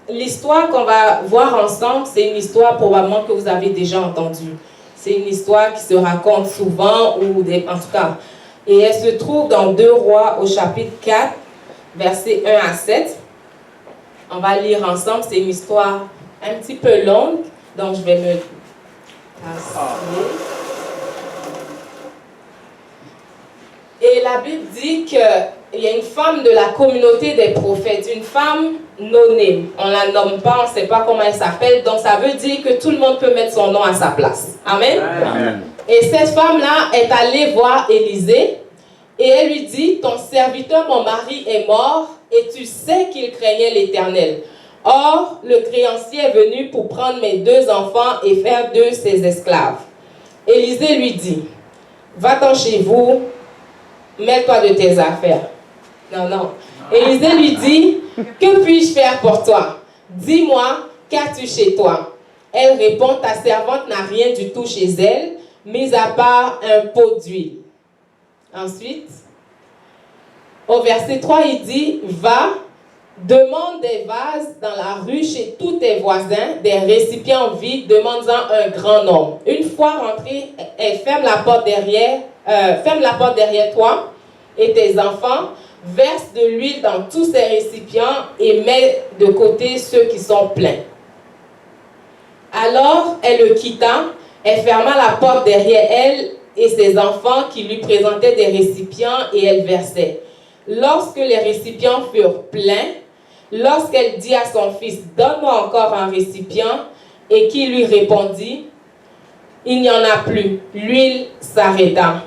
L'histoire qu'on va voir ensemble, c'est une histoire probablement que vous avez déjà entendue. C'est une histoire qui se raconte souvent, en tout cas. Et elle se trouve dans 2 Rois au chapitre 4, versets 1 à 7. On va lire ensemble, c'est une histoire un petit peu longue, donc je vais me asseoir. Et la Bible dit qu'il y a une femme de la communauté des prophètes, une femme non-née. On ne la nomme pas, on ne sait pas comment elle s'appelle, donc ça veut dire que tout le monde peut mettre son nom à sa place. Amen. Amen. Et cette femme-là est allée voir Élisée et elle lui dit, ton serviteur, mon mari, est mort et tu sais qu'il craignait l'Éternel. Or, le créancier est venu pour prendre mes 2 enfants et faire d'eux ses esclaves. Élisée lui dit, va-t'en chez vous, mets-toi de tes affaires. Non. Élisée lui dit, que puis-je faire pour toi? Dis-moi, qu'as-tu chez toi? Elle répond, ta servante n'a rien du tout chez elle, mis à part un pot d'huile. Ensuite, au verset 3, il dit, va, demande des vases dans la rue chez tous tes voisins, des récipients vides, demande-en un grand nombre. Une fois rentrée, elle ferme la porte derrière toi et tes enfants, verse de l'huile dans tous ces récipients et met de côté ceux qui sont pleins. Alors, elle le quitta, elle ferma la porte derrière elle et ses enfants qui lui présentaient des récipients et elle versait. Lorsque les récipients furent pleins, lorsqu'elle dit à son fils, donne-moi encore un récipient, et qui lui répondit, il n'y en a plus, l'huile s'arrêta.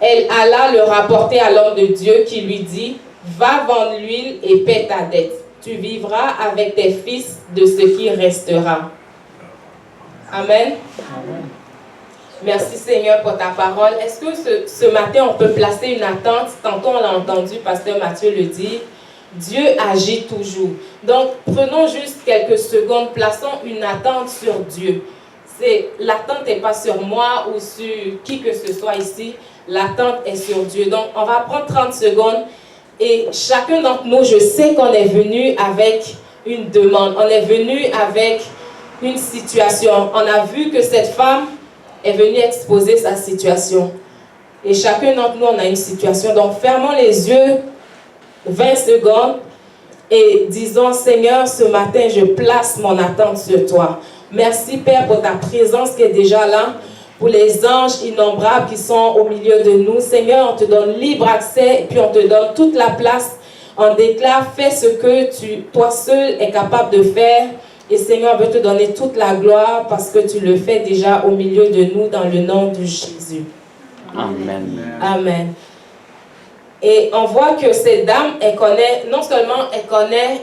Elle alla le rapporter à l'homme de Dieu qui lui dit, va vendre l'huile et paie ta dette. Tu vivras avec tes fils de ce qui restera. Amen. Amen. Merci Seigneur pour ta parole. Est-ce que ce matin on peut placer une attente? Tantôt on l'a entendu, pasteur Mathieu le dit, Dieu agit toujours. Donc prenons juste quelques secondes, plaçons une attente sur Dieu. L'attente n'est pas sur moi ou sur qui que ce soit ici. L'attente est sur Dieu. Donc, on va prendre 30 secondes et chacun d'entre nous, je sais qu'on est venu avec une demande. On est venu avec une situation. On a vu que cette femme est venue exposer sa situation. Et chacun d'entre nous, on a une situation. Donc, fermons les yeux 20 secondes et disons, Seigneur, ce matin, je place mon attente sur toi. Merci, Père, pour ta présence qui est déjà là. Pour les anges innombrables qui sont au milieu de nous. Seigneur, on te donne libre accès et puis on te donne toute la place. On déclare, fais ce que toi seul es capable de faire. Et Seigneur, on veut te donner toute la gloire parce que tu le fais déjà au milieu de nous dans le nom de Jésus. Amen. Amen. Et on voit que cette dame, non seulement elle connaît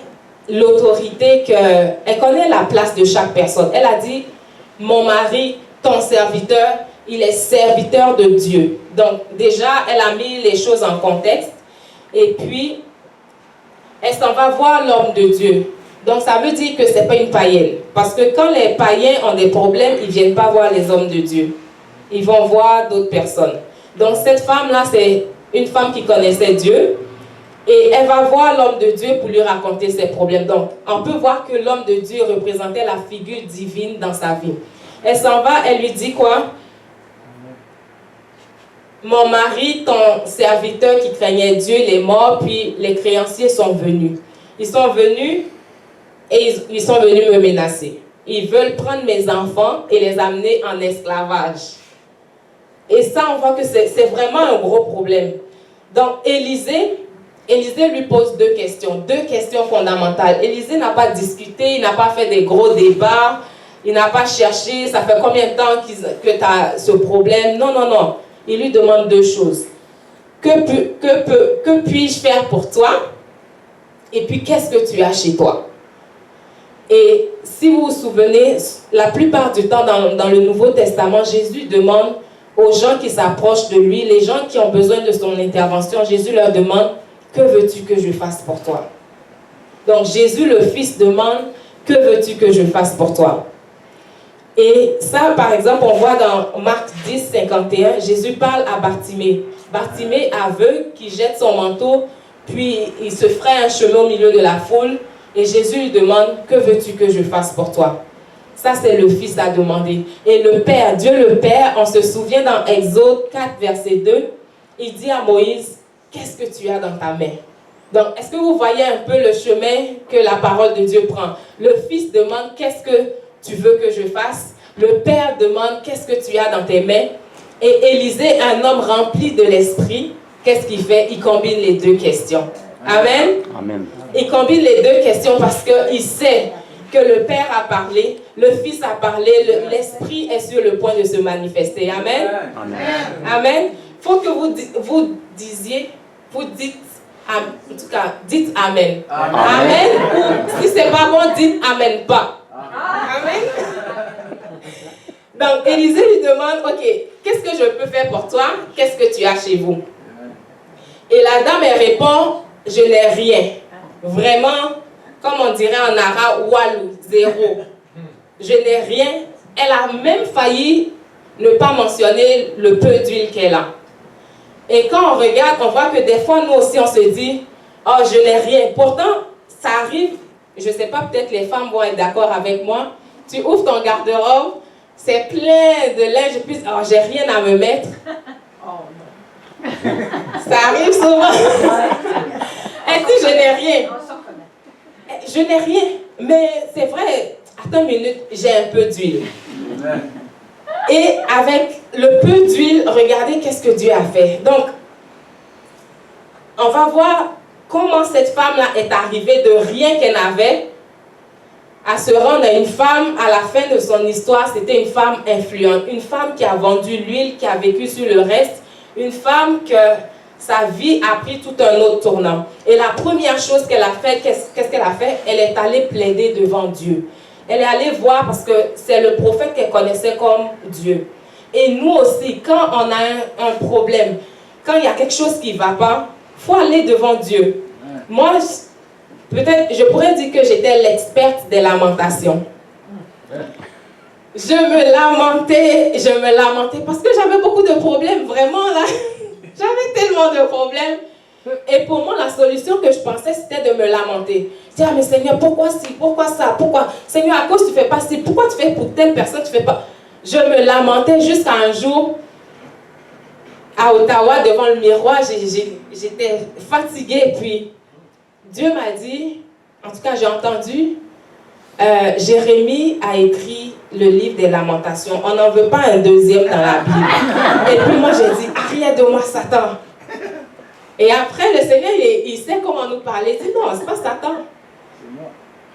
l'autorité, elle connaît la place de chaque personne. Elle a dit, mon mari, ton serviteur, il est serviteur de Dieu. Donc déjà, elle a mis les choses en contexte. Et puis, elle s'en va voir l'homme de Dieu. Donc ça veut dire que ce n'est pas une païenne. Parce que quand les païens ont des problèmes, ils ne viennent pas voir les hommes de Dieu. Ils vont voir d'autres personnes. Donc cette femme-là, c'est une femme qui connaissait Dieu. Et elle va voir l'homme de Dieu pour lui raconter ses problèmes. Donc on peut voir que l'homme de Dieu représentait la figure divine dans sa vie. Elle s'en va, elle lui dit quoi? Mon mari, ton serviteur qui craignait Dieu, il est mort, puis les créanciers sont venus. Ils sont venus et ils sont venus me menacer. Ils veulent prendre mes enfants et les amener en esclavage. Et ça, on voit que c'est vraiment un gros problème. Donc, Élisée lui pose 2 questions fondamentales. Élisée n'a pas discuté, il n'a pas fait des gros débats. Il n'a pas cherché, ça fait combien de temps que tu as ce problème? Non. Il lui demande 2 choses. Que puis-je faire pour toi? Et puis, qu'est-ce que tu as chez toi? Et si vous vous souvenez, la plupart du temps dans le Nouveau Testament, Jésus demande aux gens qui s'approchent de lui, les gens qui ont besoin de son intervention, Jésus leur demande, que veux-tu que je fasse pour toi? Donc, Jésus le Fils demande, que veux-tu que je fasse pour toi? Et ça, par exemple, on voit dans Marc 10, 51, Jésus parle à Bartimée. Bartimée aveugle qui jette son manteau, puis il se fraye un chemin au milieu de la foule Et Jésus lui demande, que veux-tu que je fasse pour toi? Ça, c'est le Fils à demander. Et le Père, Dieu le Père, on se souvient dans Exode 4, verset 2, il dit à Moïse, qu'est-ce que tu as dans ta main? Donc, est-ce que vous voyez un peu le chemin que la parole de Dieu prend? Le Fils demande, qu'est-ce que tu veux que je fasse? Le Père demande, qu'est-ce que tu as dans tes mains? Et Élisée, un homme rempli de l'Esprit, qu'est-ce qu'il fait? Il combine les deux questions. Amen. Amen. Il combine les deux questions parce qu'il sait que le Père a parlé, le Fils a parlé, l'Esprit est sur le point de se manifester. Amen. Amen. Amen. Il faut que vous disiez, vous dites, en tout cas, dites Amen. Amen. Amen. Ou si c'est pas bon, dites Amen pas. Amen. Donc, Élisée lui demande, ok, qu'est-ce que je peux faire pour toi? Qu'est-ce que tu as chez vous? Et la dame, elle répond, je n'ai rien. Vraiment, comme on dirait en arabe, walou, zéro. Je n'ai rien. Elle a même failli ne pas mentionner le peu d'huile qu'elle a. Et quand on regarde, on voit que des fois, nous aussi, on se dit, oh, je n'ai rien. Pourtant, ça arrive, je ne sais pas, peut-être les femmes vont être d'accord avec moi. Tu ouvres ton garde-robe, c'est plein de linge, puis, oh, j'ai rien à me mettre. Ça arrive souvent. Elle dit, je n'ai rien. Je n'ai rien. Mais c'est vrai, attends une minute, j'ai un peu d'huile. Et avec le peu d'huile, regardez qu'est-ce que Dieu a fait. Donc, on va voir comment cette femme-là est arrivée de rien qu'elle avait à se rendre à une femme, à la fin de son histoire, c'était une femme influente. Une femme qui a vendu l'huile, qui a vécu sur le reste. Une femme que sa vie a pris tout un autre tournant. Et la première chose qu'elle a fait, qu'est-ce qu'elle a fait? Elle est allée plaider devant Dieu. Elle est allée voir parce que c'est le prophète qu'elle connaissait comme Dieu. Et nous aussi, quand on a un problème, quand il y a quelque chose qui ne va pas, il faut aller devant Dieu. Moi, peut-être, je pourrais dire que j'étais l'experte des lamentations. Je me lamentais parce que j'avais beaucoup de problèmes, vraiment là. J'avais tellement de problèmes. Et pour moi, la solution que je pensais, c'était de me lamenter. Je disais, ah mais Seigneur, pourquoi ci, pourquoi ça, pourquoi? Seigneur, à cause tu ne fais pas ci, pourquoi tu fais pour telle personne, tu ne fais pas? Je me lamentais jusqu'à un jour, à Ottawa, devant le miroir, j'étais fatiguée. Puis, Dieu m'a dit, en tout cas j'ai entendu, Jérémie a écrit le livre des lamentations. On n'en veut pas un deuxième dans la Bible. Et puis moi j'ai dit, arrière de moi Satan. Et après le Seigneur, il sait comment nous parler. Il dit non, c'est pas Satan.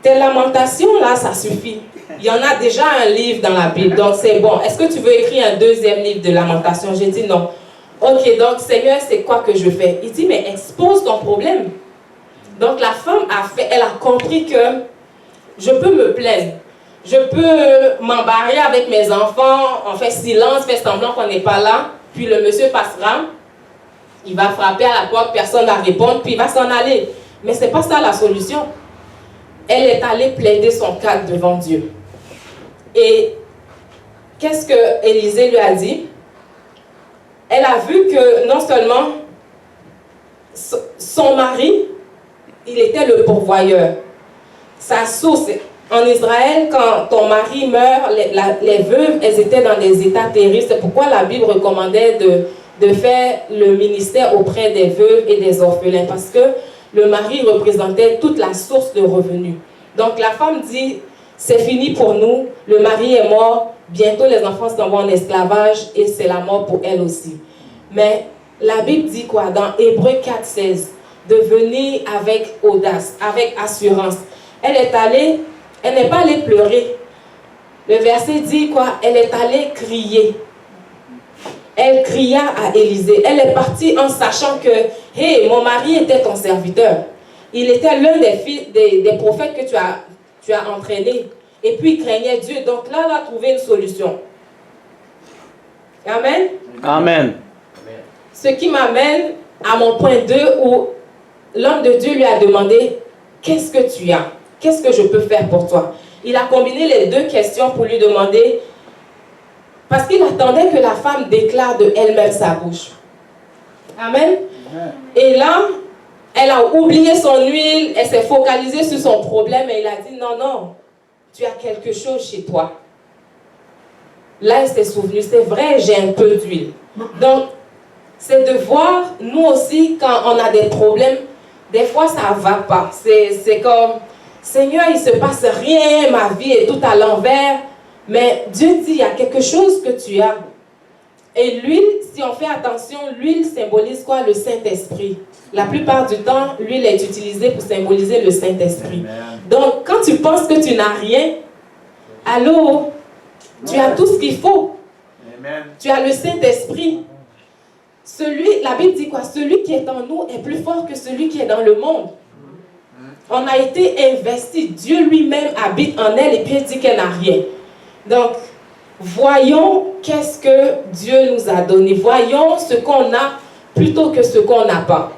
Tes lamentations là, ça suffit. Il y en a déjà un livre dans la Bible, donc c'est bon. Est-ce que tu veux écrire un deuxième livre de lamentations? J'ai dit non. Ok, donc Seigneur, c'est quoi que je fais? Il dit, mais expose ton problème. Donc la femme elle a compris que je peux me plaindre. Je peux m'embarrer avec mes enfants, on fait silence, fait semblant qu'on n'est pas là, puis le monsieur passera, il va frapper à la porte, personne ne va répondre, puis il va s'en aller. Mais ce n'est pas ça la solution. Elle est allée plaider son cas devant Dieu. Et qu'est-ce que Élisée lui a dit? Elle a vu que non seulement son mari, il était le pourvoyeur. Sa source, en Israël, quand ton mari meurt, les veuves, elles étaient dans des états terribles. C'est pourquoi la Bible recommandait de faire le ministère auprès des veuves et des orphelins. Parce que le mari représentait toute la source de revenus. Donc la femme dit, c'est fini pour nous, le mari est mort, bientôt les enfants s'en vont en esclavage et c'est la mort pour elle aussi. Mais la Bible dit quoi? Dans Hébreux 4,16, de venir avec audace, avec assurance. Elle n'est pas allée pleurer. Le verset dit quoi? Elle est allée crier. Elle cria à Élisée. Elle est partie en sachant que, hey, mon mari était ton serviteur. Il était l'un des prophètes que tu as entraîné. Et puis il craignait Dieu. Donc là, elle a trouvé une solution. Amen. Amen. Ce qui m'amène à mon point 2 où l'homme de Dieu lui a demandé, qu'est-ce que tu as? Qu'est-ce que je peux faire pour toi? Il a combiné les deux questions pour lui demander, parce qu'il attendait que la femme déclare de elle-même sa bouche. Amen. Et là, Elle a oublié son huile, elle s'est focalisée sur son problème et il a dit non, non, tu as quelque chose chez toi. Là, elle s'est souvenue, c'est vrai, j'ai un peu d'huile. Donc, c'est de voir, nous aussi, quand on a des problèmes, des fois, ça ne va pas. C'est comme, Seigneur, il ne se passe rien, ma vie est tout à l'envers. Mais Dieu dit, il y a quelque chose que tu as. Et l'huile, si on fait attention, l'huile symbolise quoi? Le Saint-Esprit. La plupart du temps, l'huile est utilisée pour symboliser le Saint-Esprit. Donc, quand tu penses que tu n'as rien, allô, tu as tout ce qu'il faut. Amen. Tu as le Saint-Esprit. La Bible dit quoi? Celui qui est en nous est plus fort que celui qui est dans le monde. On a été investi. Dieu lui-même habite en elle et puis il dit qu'elle n'a rien. Donc, voyons qu'est-ce que Dieu nous a donné. Voyons ce qu'on a plutôt que ce qu'on n'a pas.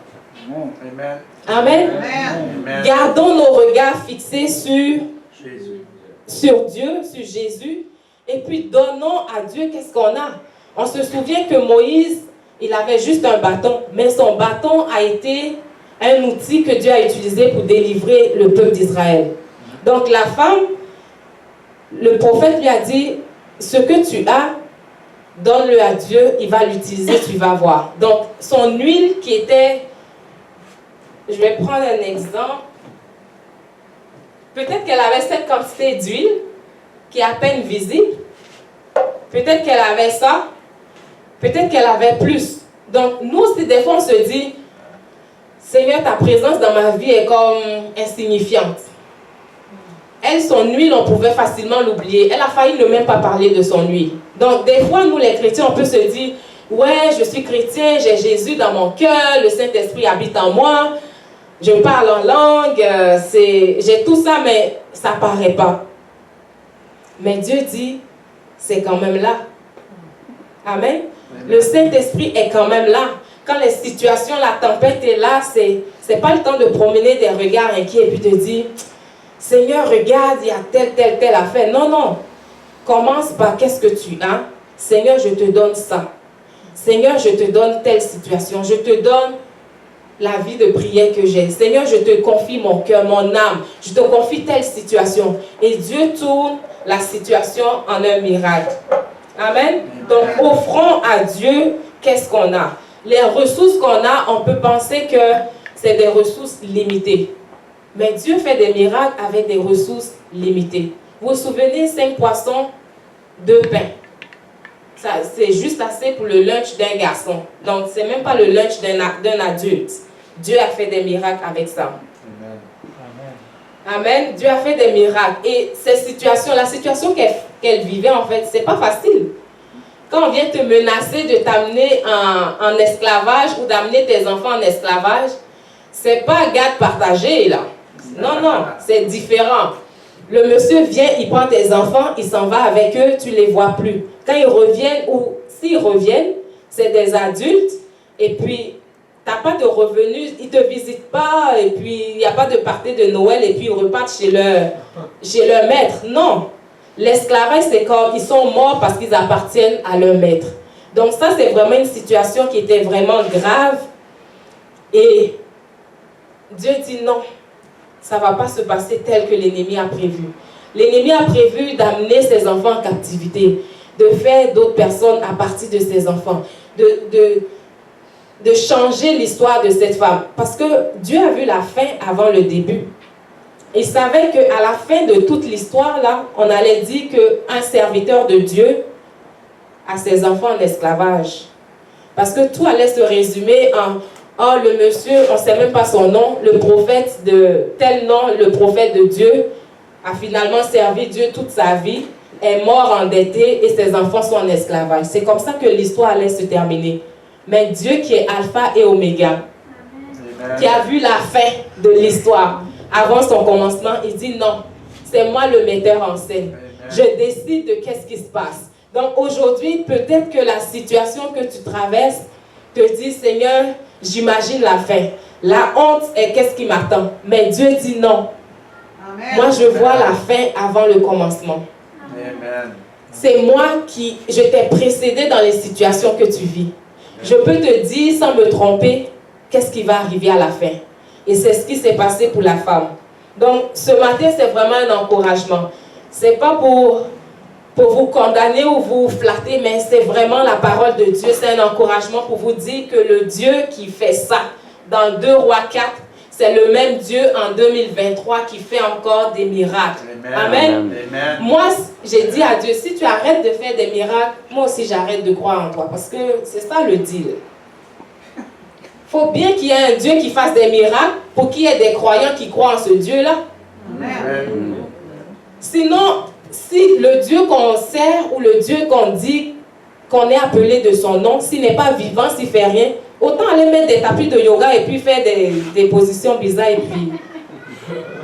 Amen. Amen. Amen. Gardons nos regards fixés sur Dieu, sur Jésus. Et puis donnons à Dieu qu'est-ce qu'on a. On se souvient que Moïse, il avait juste un bâton. Mais son bâton a été un outil que Dieu a utilisé pour délivrer le peuple d'Israël. Donc la femme, le prophète lui a dit, ce que tu as, donne-le à Dieu, il va l'utiliser, tu vas voir. Donc son huile qui était, je vais prendre un exemple, peut-être qu'elle avait cette quantité d'huile qui est à peine visible, peut-être qu'elle avait ça, peut-être qu'elle avait plus. Donc nous aussi des fois on se dit, Seigneur, ta présence dans ma vie est comme insignifiante. Elle, son huile, on pouvait facilement l'oublier. Elle a failli ne même pas parler de son huile. Donc, des fois, nous, les chrétiens, on peut se dire, ouais, je suis chrétien, j'ai Jésus dans mon cœur, le Saint-Esprit habite en moi, je parle en langue, j'ai tout ça, mais ça ne paraît pas. Mais Dieu dit, c'est quand même là. Amen. Le Saint-Esprit est quand même là. Quand les situations, la tempête est là, c'est pas le temps de promener des regards inquiets et puis de dire, Seigneur, regarde, il y a telle affaire. Non, non. Commence par qu'est-ce que tu as. Seigneur, je te donne ça. Seigneur, je te donne telle situation. Je te donne la vie de prière que j'ai. Seigneur, je te confie mon cœur, mon âme. Je te confie telle situation. Et Dieu tourne la situation en un miracle. Amen. Donc, offrons à Dieu qu'est-ce qu'on a. Les ressources qu'on a, on peut penser que c'est des ressources limitées. Mais Dieu fait des miracles avec des ressources limitées. Vous vous souvenez, 5 poissons, 2 pains. C'est juste assez pour le lunch d'un garçon. Donc, ce n'est même pas le lunch d'un adulte. Dieu a fait des miracles avec ça. Amen. Amen. Dieu a fait des miracles. Et ces situations, la situation qu'elle vivait, en fait, ce n'est pas facile. Quand on vient te menacer de t'amener en esclavage ou d'amener tes enfants en esclavage, ce n'est pas garde partagée, là. Non, non, c'est différent. Le monsieur vient, il prend tes enfants, il s'en va avec eux, tu ne les vois plus. Quand ils reviennent, ou s'ils reviennent, c'est des adultes, et puis, tu n'as pas de revenus, ils ne te visitent pas, et puis, il n'y a pas de party de Noël, et puis ils repartent chez leur maître. Non. L'esclavage, c'est comme, ils sont morts parce qu'ils appartiennent à leur maître. Donc ça, c'est vraiment une situation qui était vraiment grave. Et Dieu dit non. Ça ne va pas se passer tel que l'ennemi a prévu. L'ennemi a prévu d'amener ses enfants en captivité, de faire d'autres personnes à partir de ses enfants, de changer l'histoire de cette femme. Parce que Dieu a vu la fin avant le début. Il savait qu'à la fin de toute l'histoire, là, on allait dire qu'un serviteur de Dieu a ses enfants en esclavage. Parce que tout allait se résumer en « Oh, le monsieur, on ne sait même pas son nom, le prophète de tel nom, le prophète de Dieu, a finalement servi Dieu toute sa vie, est mort endetté et ses enfants sont en esclavage. » C'est comme ça que l'histoire allait se terminer. Mais Dieu qui est alpha et oméga, qui a vu la fin de l'histoire, avant son commencement, il dit non, c'est moi le metteur en scène. Je décide de qu'est-ce qui se passe. Donc aujourd'hui, peut-être que la situation que tu traverses te dit, Seigneur, j'imagine la fin. La honte est qu'est-ce qui m'attend. Mais Dieu dit non. Amen. Moi, je vois la fin avant le commencement. Amen. C'est moi je t'ai précédé dans les situations que tu vis. Je peux te dire, sans me tromper, qu'est-ce qui va arriver à la fin. Et c'est ce qui s'est passé pour la femme. Donc, ce matin, c'est vraiment un encouragement. Ce n'est pas pour vous condamner ou vous flatter, mais c'est vraiment la parole de Dieu. C'est un encouragement pour vous dire que le Dieu qui fait ça, dans 2 Rois 4, c'est le même Dieu en 2023 qui fait encore des miracles. Amen. Amen. Moi, j'ai dit à Dieu, si tu arrêtes de faire des miracles, moi aussi j'arrête de croire en toi. Parce que c'est ça le deal. Il faut bien qu'il y ait un Dieu qui fasse des miracles pour qu'il y ait des croyants qui croient en ce Dieu-là. Amen. Sinon, si le Dieu qu'on sert ou le Dieu qu'on dit qu'on est appelé de son nom, s'il n'est pas vivant, s'il ne fait rien, autant aller mettre des tapis de yoga et puis faire des positions bizarres. Et puis...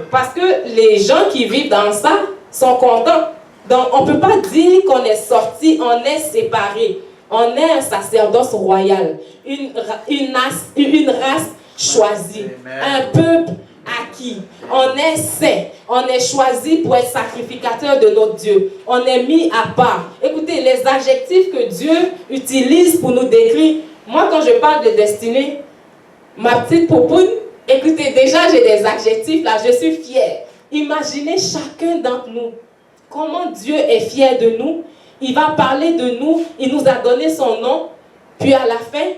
Parce que les gens qui vivent dans ça sont contents. Donc, on ne peut pas dire qu'on est sorti, on est séparé. On est un sacerdoce royal, une race choisie, un peuple acquis. On est saint, on est choisi pour être sacrificateur de notre Dieu. On est mis à part. Écoutez, les adjectifs que Dieu utilise pour nous décrire. Moi, quand je parle de destinée, ma petite poupoune, écoutez, déjà j'ai des adjectifs là, je suis fière. Imaginez chacun d'entre nous, comment Dieu est fier de nous. Il va parler de nous, il nous a donné son nom, puis à la fin,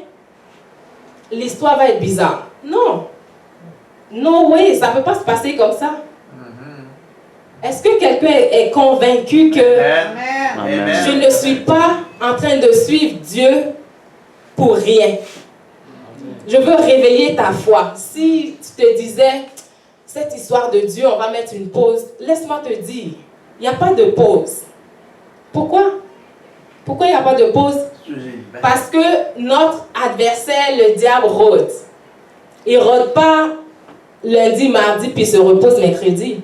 l'histoire va être bizarre. Non. No way, ça ne peut pas se passer comme ça. Est-ce que quelqu'un est convaincu que je ne suis pas en train de suivre Dieu pour rien? Je veux réveiller ta foi. Si tu te disais, cette histoire de Dieu, on va mettre une pause, laisse-moi te dire, il n'y a pas de pause. Pourquoi? Pourquoi il n'y a pas de pause? Parce que notre adversaire, le diable, rôde. Il ne rôde pas lundi, mardi, puis se repose mercredi.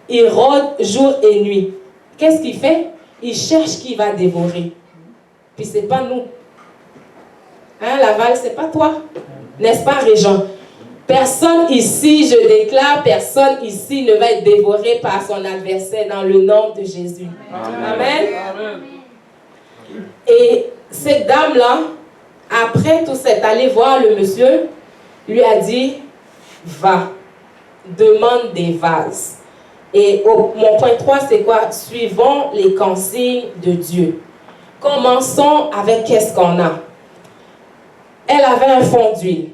Il rôde jour et nuit. Qu'est-ce qu'il fait? Il cherche qui va dévorer. Puis ce n'est pas nous. Hein, Laval, ce n'est pas toi. N'est-ce pas, Régent? Personne ici, je déclare, personne ici ne va être dévoré par son adversaire dans le nom de Jésus. Amen. Amen. Et cette dame-là, après tout s'est allée voir le monsieur, lui a dit, va, demande des vases. Et mon point 3, c'est quoi? Suivons les consignes de Dieu. Commençons avec qu'est-ce qu'on a. Elle avait un fond d'huile.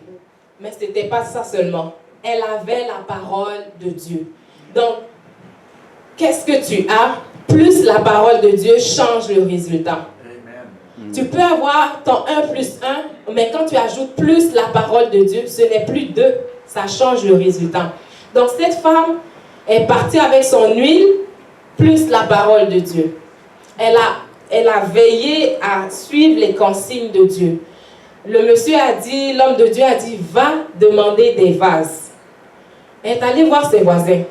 Mais ce n'était pas ça seulement. Elle avait la parole de Dieu. Donc, qu'est-ce que tu as? Plus la parole de Dieu change le résultat. Amen. Tu peux avoir ton 1 plus 1, mais quand tu ajoutes plus la parole de Dieu, ce n'est plus 2. Ça change le résultat. Donc, cette femme est partie avec son huile, plus la parole de Dieu. Elle a veillé à suivre les consignes de Dieu. Le monsieur a dit, l'homme de Dieu a dit, va demander des vases. Elle est allée voir ses voisins.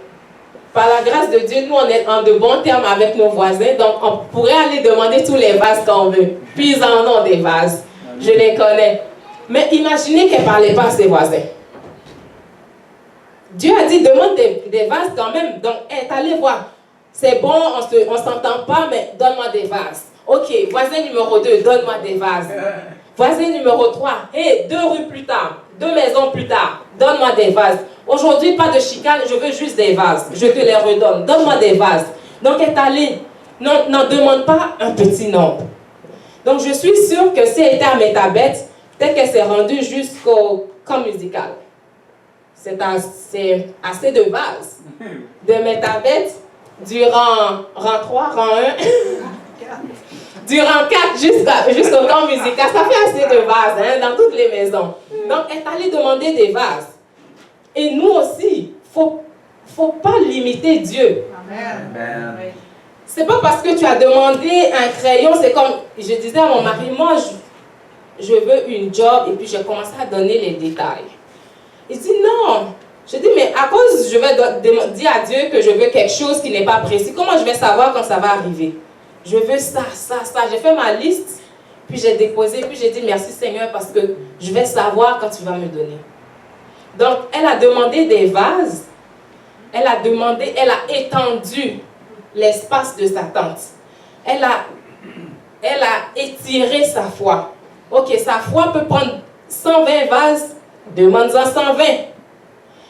Par la grâce de Dieu, nous, on est en de bons termes avec nos voisins, donc on pourrait aller demander tous les vases qu'on veut. Puis ils en ont des vases. Je les connais. Mais imaginez qu'elle ne parlait pas à ses voisins. Dieu a dit, demande des vases quand même. Donc, elle est allée voir. C'est bon, on ne s'entend pas, mais donne-moi des vases. Ok, voisin numéro 2, donne-moi des vases. Voisin numéro 3, hey, 2 rues plus tard, 2 maisons plus tard, donne-moi des vases. Aujourd'hui, pas de chicane, je veux juste des vases. Je te les redonne. Donne-moi des vases. Donc, elle est allée. N'en demande pas un petit nombre. Donc, je suis sûre que si elle était à Métabet, peut-être qu'elle s'est rendue jusqu'au camp musical. C'est assez de vases. De Métabet, durant rang 3, rang 1, durant 4 jusqu'au camp musical. Ça fait assez de vases hein, dans toutes les maisons. Donc, elle est allée demander des vases. Et nous aussi, il ne faut pas limiter Dieu. Amen. C'est pas parce que tu as demandé un crayon, c'est comme, je disais à mon mari, moi, je veux une job, et puis j'ai commencé à donner les détails. Il dit non. Je dis, mais à cause, je vais dire à Dieu que je veux quelque chose qui n'est pas précis, comment je vais savoir quand ça va arriver? Je veux ça, ça, ça. J'ai fait ma liste, puis j'ai déposé, puis j'ai dit merci Seigneur parce que je vais savoir quand tu vas me donner. Donc, elle a demandé des vases, elle a étendu l'espace de sa tente. Elle a étiré sa foi. Ok, sa foi peut prendre 120 vases, demande-en 120.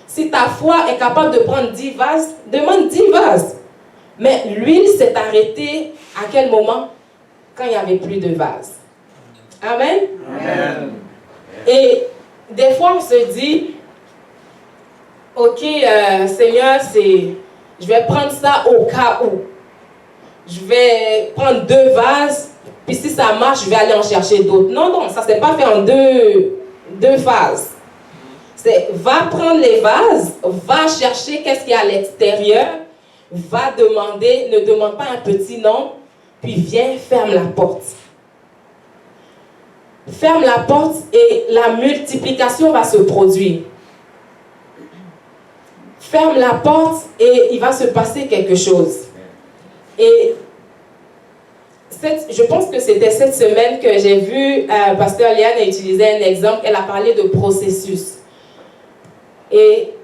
Si ta foi est capable de prendre 10 vases, demande 10 vases. Mais l'huile s'est arrêtée à quel moment? Quand il n'y avait plus de vases. Amen. Amen. Et des fois, on se dit, ok, Seigneur, je vais prendre ça au cas où. Je vais prendre 2 vases, puis si ça marche, je vais aller en chercher d'autres. Non, non, ça ne s'est pas fait en deux phases. C'est, va prendre les vases, va chercher qu'est-ce qu'il y a à l'extérieur, va demander, ne demande pas un petit nombre, puis viens, ferme la porte. Ferme la porte et la multiplication va se produire. Ferme la porte et il va se passer quelque chose. Et je pense que c'était cette semaine que j'ai vu Pasteur Liane utiliser un exemple. Elle a parlé de processus. Et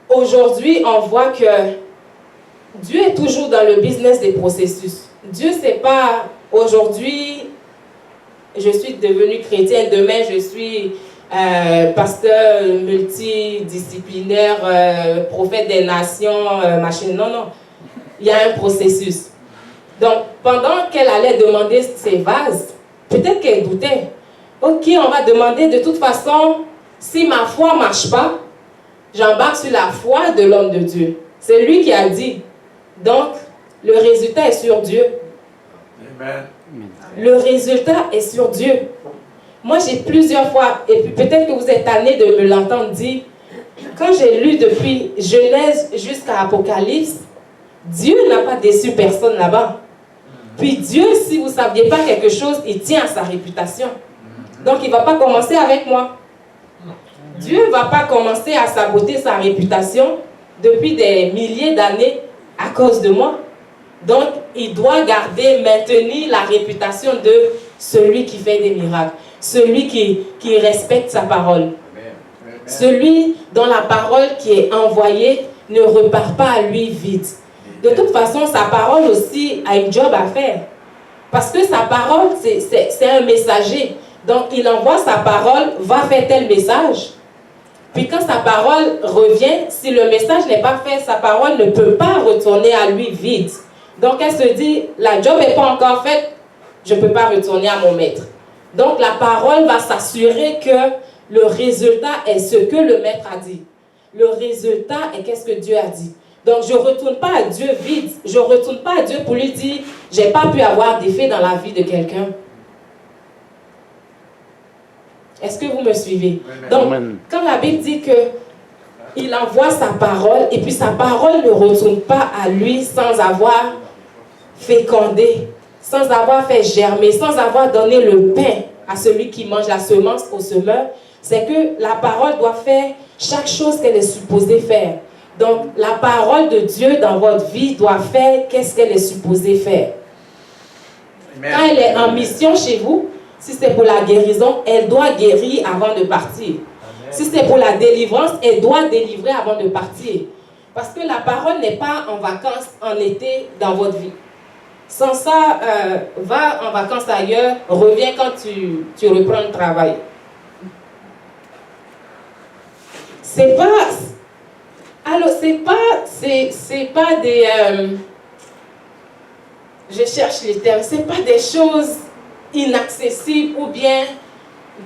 aujourd'hui, on voit que Dieu est toujours dans le business des processus. Dieu, c'est pas aujourd'hui, je suis devenu chrétien, demain je suis pasteur multidisciplinaire, prophète des nations, machin. Non, non. Il y a un processus. Donc, pendant qu'elle allait demander ses vases, peut-être qu'elle doutait. Ok, on va demander de toute façon, si ma foi ne marche pas, j'embarque sur la foi de l'homme de Dieu. C'est lui qui a dit. Donc, le résultat est sur Dieu. Amen. Le résultat est sur Dieu. Moi, j'ai plusieurs fois, et puis peut-être que vous êtes tanné de me l'entendre dire, quand j'ai lu depuis Genèse jusqu'à Apocalypse, Dieu n'a pas déçu personne là-bas. Puis Dieu, si vous ne saviez pas quelque chose, il tient à sa réputation. Donc, il ne va pas commencer avec moi. Dieu ne va pas commencer à saboter sa réputation depuis des milliers d'années à cause de moi. Donc, il doit garder, maintenir la réputation de celui qui fait des miracles, celui qui respecte sa parole. Celui dont la parole qui est envoyée ne repart pas à lui vide. De toute façon, sa parole aussi a un job à faire. Parce que sa parole, c'est un messager. Donc, il envoie sa parole, va faire tel message. Puis quand sa parole revient, si le message n'est pas fait, sa parole ne peut pas retourner à lui vide. Donc, elle se dit, la job n'est pas encore faite, je ne peux pas retourner à mon maître. Donc, la parole va s'assurer que le résultat est ce que le maître a dit. Le résultat est qu'est-ce que Dieu a dit. Donc, je ne retourne pas à Dieu vide. Je ne retourne pas à Dieu pour lui dire, je n'ai pas pu avoir d'effet dans la vie de quelqu'un. Est-ce que vous me suivez? Donc, quand la Bible dit qu'il envoie sa parole, et puis sa parole ne retourne pas à lui sans avoir fécondé, sans avoir fait germer, sans avoir donné le pain à celui qui mange la semence au semeur, c'est que la parole doit faire chaque chose qu'elle est supposée faire. Donc, la parole de Dieu dans votre vie doit faire qu'est-ce qu'elle est supposée faire. Amen. Quand elle est en mission chez vous, si c'est pour la guérison, elle doit guérir avant de partir. Amen. Si c'est pour la délivrance, elle doit délivrer avant de partir. Parce que la parole n'est pas en vacances en été dans votre vie. Sans ça, va en vacances ailleurs, reviens quand tu reprends le travail. C'est pas... Alors, c'est pas des... je cherche les termes. C'est pas des choses inaccessibles ou bien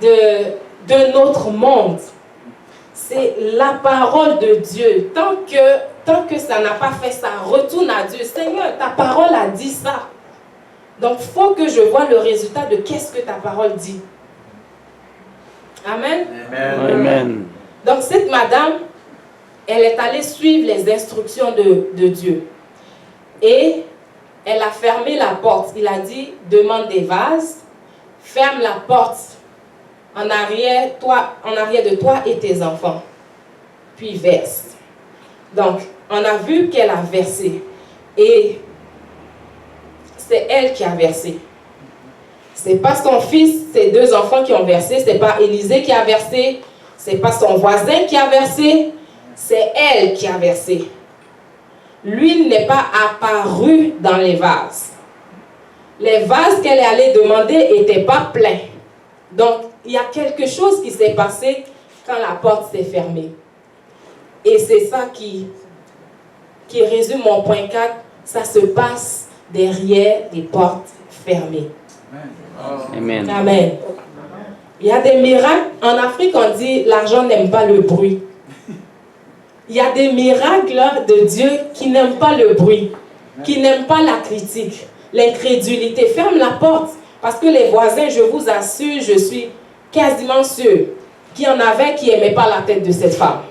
de notre monde. C'est la parole de Dieu. Tant que ça n'a pas fait ça, retourne à Dieu. Seigneur, ta parole a dit ça. Donc, il faut que je vois le résultat de qu'est-ce que ta parole dit. Amen. Amen. Amen. Donc, cette madame, elle est allée suivre les instructions de Dieu. Et elle a fermé la porte. Il a dit, demande des vases, ferme la porte en arrière de toi et tes enfants. Puis verse. Donc, on a vu qu'elle a versé. Et c'est elle qui a versé. Ce n'est pas son fils, ses 2 enfants qui ont versé. Ce n'est pas Élisée qui a versé. Ce n'est pas son voisin qui a versé. C'est elle qui a versé. L'huile n'est pas apparue dans les vases. Les vases qu'elle est allée demander n'étaient pas pleins. Donc, il y a quelque chose qui s'est passé quand la porte s'est fermée. Et c'est ça qui résume mon point 4. Ça se passe derrière des portes fermées. Amen. Amen. Il y a des miracles. En Afrique, on dit l'argent n'aime pas le bruit. Il y a des miracles de Dieu qui n'aiment pas le bruit, qui n'aiment pas la critique, l'incrédulité. Ferme la porte. Parce que les voisins, je vous assure, je suis quasiment sûre qu'il y en avait qui n'aimaient pas la tête de cette femme.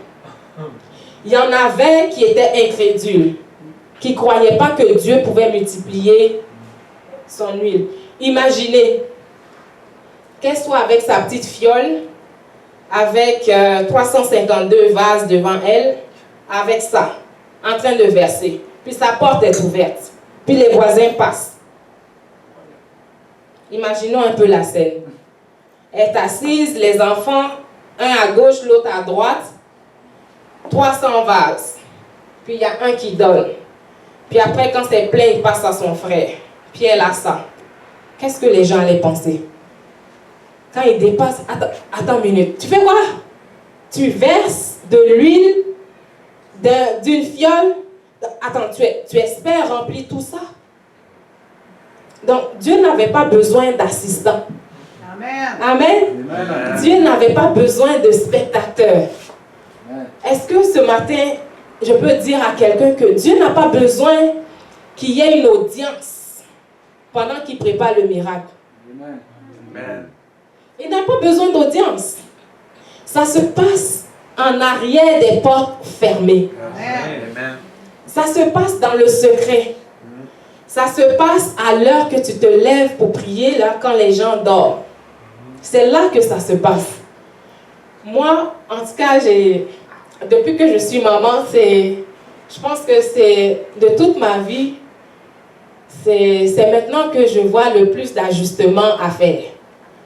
Il y en avait qui étaient incrédules, qui ne croyaient pas que Dieu pouvait multiplier son huile. Imaginez qu'elle soit avec sa petite fiole, avec 352 vases devant elle, avec ça, en train de verser. Puis sa porte est ouverte. Puis les voisins passent. Imaginons un peu la scène. Elle est assise, les enfants, un à gauche, l'autre à droite, 300 vases. Puis il y a un qui donne. Puis après, quand c'est plein, il passe à son frère. Puis elle a ça. Qu'est-ce que les gens allaient penser? Quand il dépasse, attends une minute. Tu fais quoi? Tu verses de l'huile d'une fiole. Attends, tu espères remplir tout ça? Donc, Dieu n'avait pas besoin d'assistants. Amen. Amen. Amen. Dieu n'avait pas besoin de spectateurs. Est-ce que ce matin, je peux dire à quelqu'un que Dieu n'a pas besoin qu'il y ait une audience pendant qu'il prépare le miracle? Amen. Il n'a pas besoin d'audience. Ça se passe en arrière des portes fermées. Amen. Ça se passe dans le secret. Ça se passe à l'heure que tu te lèves pour prier, là, quand les gens dorment. C'est là que ça se passe. Moi, en tout cas, depuis que je suis maman, je pense que c'est de toute ma vie, c'est maintenant que je vois le plus d'ajustements à faire.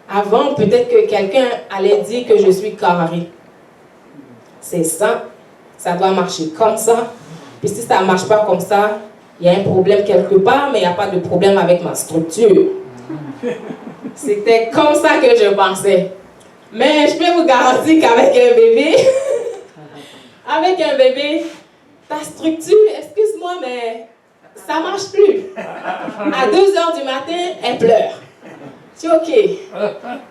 Avant, peut-être que quelqu'un allait dire que je suis carré. C'est ça. Ça doit marcher comme ça. Puis si ça ne marche pas comme ça, il y a un problème quelque part, mais il n'y a pas de problème avec ma structure. C'était comme ça que je pensais. Mais je peux vous garantir qu'avec un bébé, ta structure, excuse-moi, mais ça ne marche plus. À 2 heures du matin, elle pleure. C'est OK.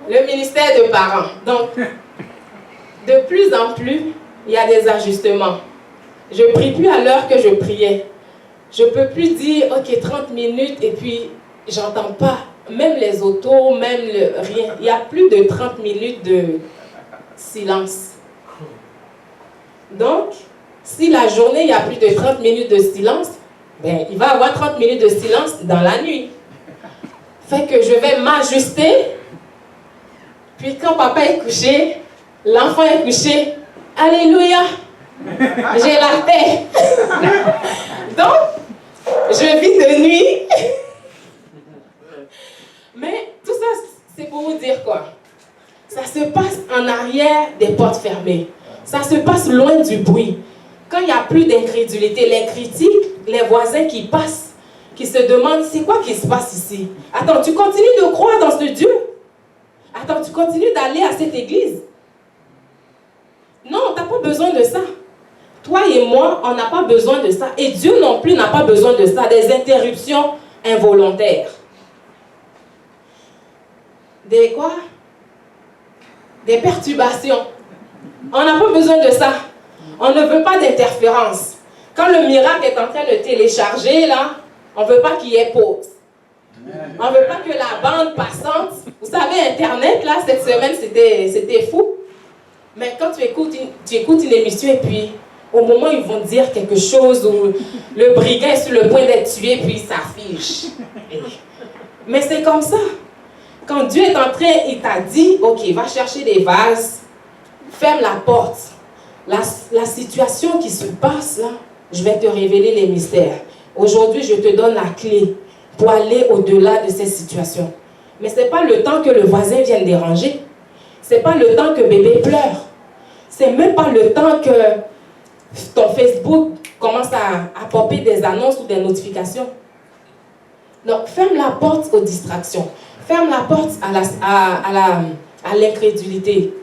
Le ministère de parents. Donc, de plus en plus, il y a des ajustements. Je ne prie plus à l'heure que je priais. Je ne peux plus dire, OK, 30 minutes, et puis, j'entends pas. Même les autos, même rien. Il y a plus de 30 minutes de silence. Donc, si la journée, il y a plus de 30 minutes de silence, ben, il va y avoir 30 minutes de silence dans la nuit. Fait que je vais m'ajuster. Puis quand papa est couché, l'enfant est couché. Alléluia! J'ai la paix. Donc, je vis de nuit. Mais tout ça, c'est pour vous dire quoi? Ça se passe en arrière des portes fermées. Ça se passe loin du bruit. Quand il n'y a plus d'incrédulité, les critiques, les voisins qui passent, qui se demandent, c'est quoi qui se passe ici? Attends, tu continues de croire dans ce Dieu? Attends, tu continues d'aller à cette église? Non, tu n'as pas besoin de ça. Toi et moi, on n'a pas besoin de ça. Et Dieu non plus n'a pas besoin de ça. Des interruptions involontaires. Des quoi? Des perturbations. On n'a pas besoin de ça. On ne veut pas d'interférence. Quand le miracle est en train de télécharger, là, on ne veut pas qu'il y ait pause. On ne veut pas que la bande passante... Vous savez, Internet, là, cette semaine, c'était fou. Mais quand tu écoutes une émission et puis, au moment où ils vont dire quelque chose, où le brigand est sur le point d'être tué, puis il s'affiche. Mais c'est comme ça. Quand Dieu est en train, il t'a dit, OK, va chercher des vases, ferme la porte. La situation qui se passe là, je vais te révéler les mystères. Aujourd'hui, je te donne la clé pour aller au-delà de ces situations. Mais ce n'est pas le temps que le voisin vienne déranger. Ce n'est pas le temps que bébé pleure. Ce n'est même pas le temps que ton Facebook commence à popper des annonces ou des notifications. Donc, ferme la porte aux distractions. Ferme la porte à l'incrédulité.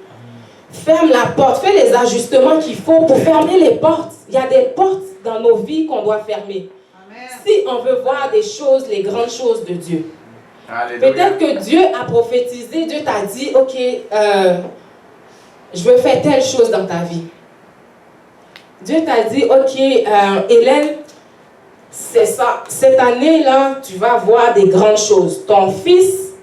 Ferme la porte, fais les ajustements qu'il faut pour fermer les portes. Il y a des portes dans nos vies qu'on doit fermer. Amen. Si on veut voir des choses, les grandes choses de Dieu. Peut-être que Dieu a prophétisé, Dieu t'a dit, ok, je veux faire telle chose dans ta vie. Dieu t'a dit, ok, Hélène, c'est ça. Cette année-là, tu vas voir des grandes choses. Ton fils,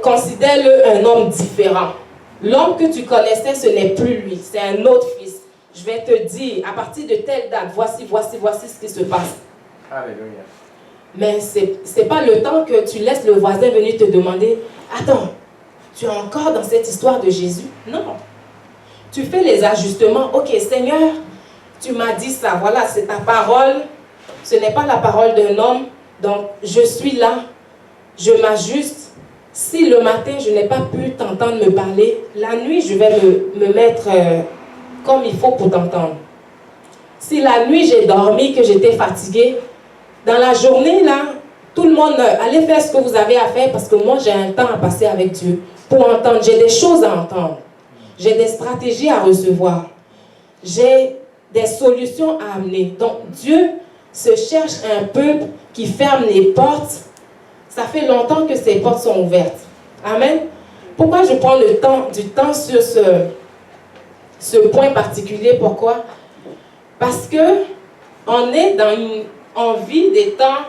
considère-le un homme différent. L'homme que tu connaissais, ce n'est plus lui, c'est un autre fils. Je vais te dire, à partir de telle date, voici ce qui se passe. Alléluia. Mais ce n'est pas le temps que tu laisses le voisin venir te demander, attends, tu es encore dans cette histoire de Jésus? Non. Tu fais les ajustements. Ok, Seigneur, tu m'as dit ça, voilà, c'est ta parole. Ce n'est pas la parole d'un homme. Donc, je suis là, je m'ajuste. Si le matin, je n'ai pas pu t'entendre me parler, la nuit, je vais me mettre comme il faut pour t'entendre. Si la nuit, j'ai dormi, que j'étais fatiguée, dans la journée, là, tout le monde, allez faire ce que vous avez à faire parce que moi, j'ai un temps à passer avec Dieu pour entendre. J'ai des choses à entendre. J'ai des stratégies à recevoir. J'ai des solutions à amener. Donc, Dieu se cherche un peuple qui ferme les portes. Ça fait longtemps que ces portes sont ouvertes. Amen. Pourquoi je prends du temps sur ce point particulier? Pourquoi? Parce que on est on vit des temps,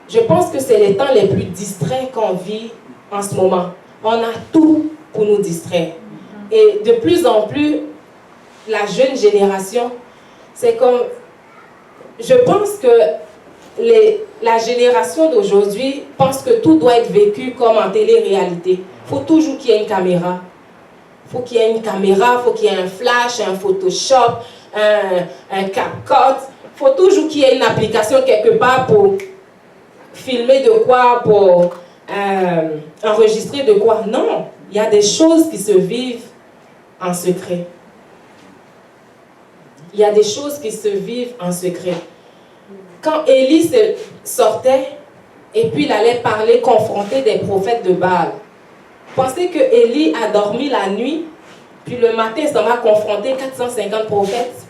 je pense que c'est les temps les plus distraits qu'on vit en ce moment. On a tout pour nous distraire. Et de plus en plus, la jeune génération, c'est comme... Je pense que la génération d'aujourd'hui pense que tout doit être vécu comme en télé-réalité. Il faut toujours qu'il y ait une caméra. Il faut qu'il y ait une caméra, il faut qu'il y ait un flash, un Photoshop, un CapCut. Il faut toujours qu'il y ait une application quelque part pour filmer de quoi, pour enregistrer de quoi. Non, il y a des choses qui se vivent en secret. Il y a des choses qui se vivent en secret. Quand Élie sortait et puis il allait parler, confronter des prophètes de Baal, pensez que Élie a dormi la nuit, puis le matin, ça m'a confronté 450 prophètes.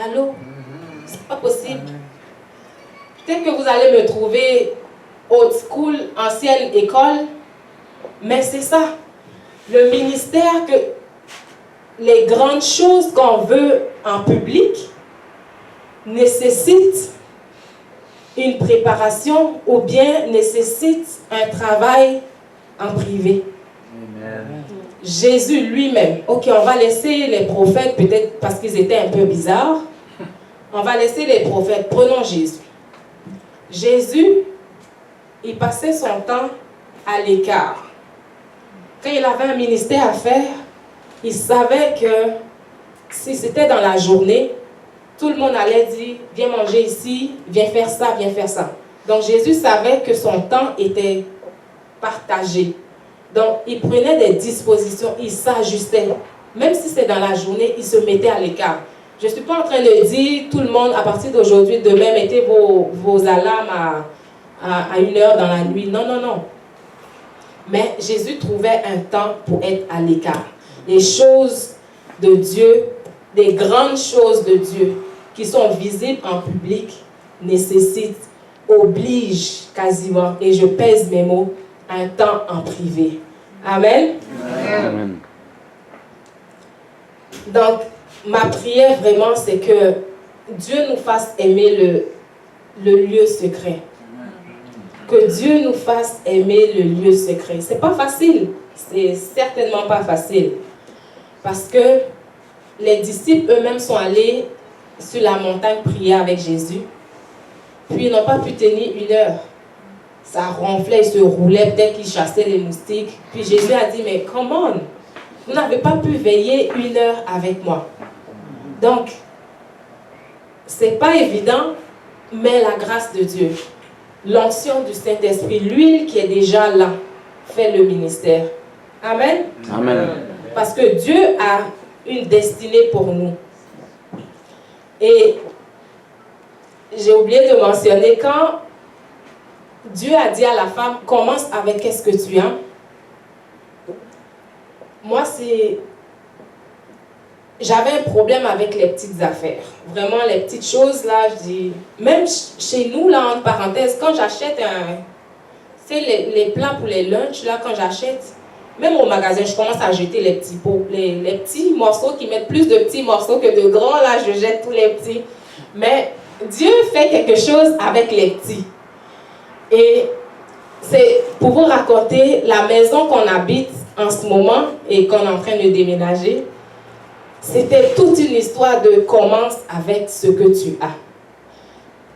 Allô? C'est pas possible. Peut-être que vous allez me trouver old school, ancienne école, mais c'est ça. Le ministère, les grandes choses qu'on veut en public nécessitent une préparation ou bien nécessitent un travail en privé. Amen. Jésus lui-même, ok, on va laisser les prophètes, peut-être parce qu'ils étaient un peu bizarres, on va laisser les prophètes. Prenons Jésus. Jésus, il passait son temps à l'écart. Quand il avait un ministère à faire, il savait que si c'était dans la journée, tout le monde allait dire, viens manger ici, viens faire ça, viens faire ça. Donc Jésus savait que son temps était partagé. Donc il prenait des dispositions, il s'ajustait. Même si c'est dans la journée, il se mettait à l'écart. Je ne suis pas en train de dire, tout le monde, à partir d'aujourd'hui, demain, mettez vos alarmes à 1h dans la nuit. Non, non, non. Mais Jésus trouvait un temps pour être à l'écart. Les choses de Dieu, des grandes choses de Dieu qui sont visibles en public nécessitent, obligent quasiment, et je pèse mes mots, un temps en privé. Amen. Amen. Donc, ma prière vraiment, c'est que Dieu nous fasse aimer le lieu secret. Que Dieu nous fasse aimer le lieu secret. C'est pas facile. C'est certainement pas facile. Parce que les disciples eux-mêmes sont allés sur la montagne prier avec Jésus. Puis ils n'ont pas pu tenir 1 heure. Ça ronflait, ils se roulaient, peut-être qu'ils chassaient les moustiques. Puis Jésus a dit, mais come on, vous n'avez pas pu veiller 1 heure avec moi. Donc, c'est pas évident, mais la grâce de Dieu, l'onction du Saint-Esprit, l'huile qui est déjà là, fait le ministère. Amen. Amen. Parce que Dieu a une destinée pour nous. Et j'ai oublié de mentionner, quand Dieu a dit à la femme, commence avec qu'est-ce que tu as. moi, j'avais un problème avec les petites affaires. Vraiment, les petites choses, là, je dis... Même chez nous, là, entre parenthèses, quand j'achète les plats pour les lunchs, là, quand j'achète, même au magasin, je commence à jeter les petits pots. Les petits morceaux qui mettent plus de petits morceaux que de grands, là, je jette tous les petits. Mais Dieu fait quelque chose avec les petits. Et c'est pour vous raconter la maison qu'on habite en ce moment et qu'on est en train de déménager. C'était toute une histoire de commence avec ce que tu as.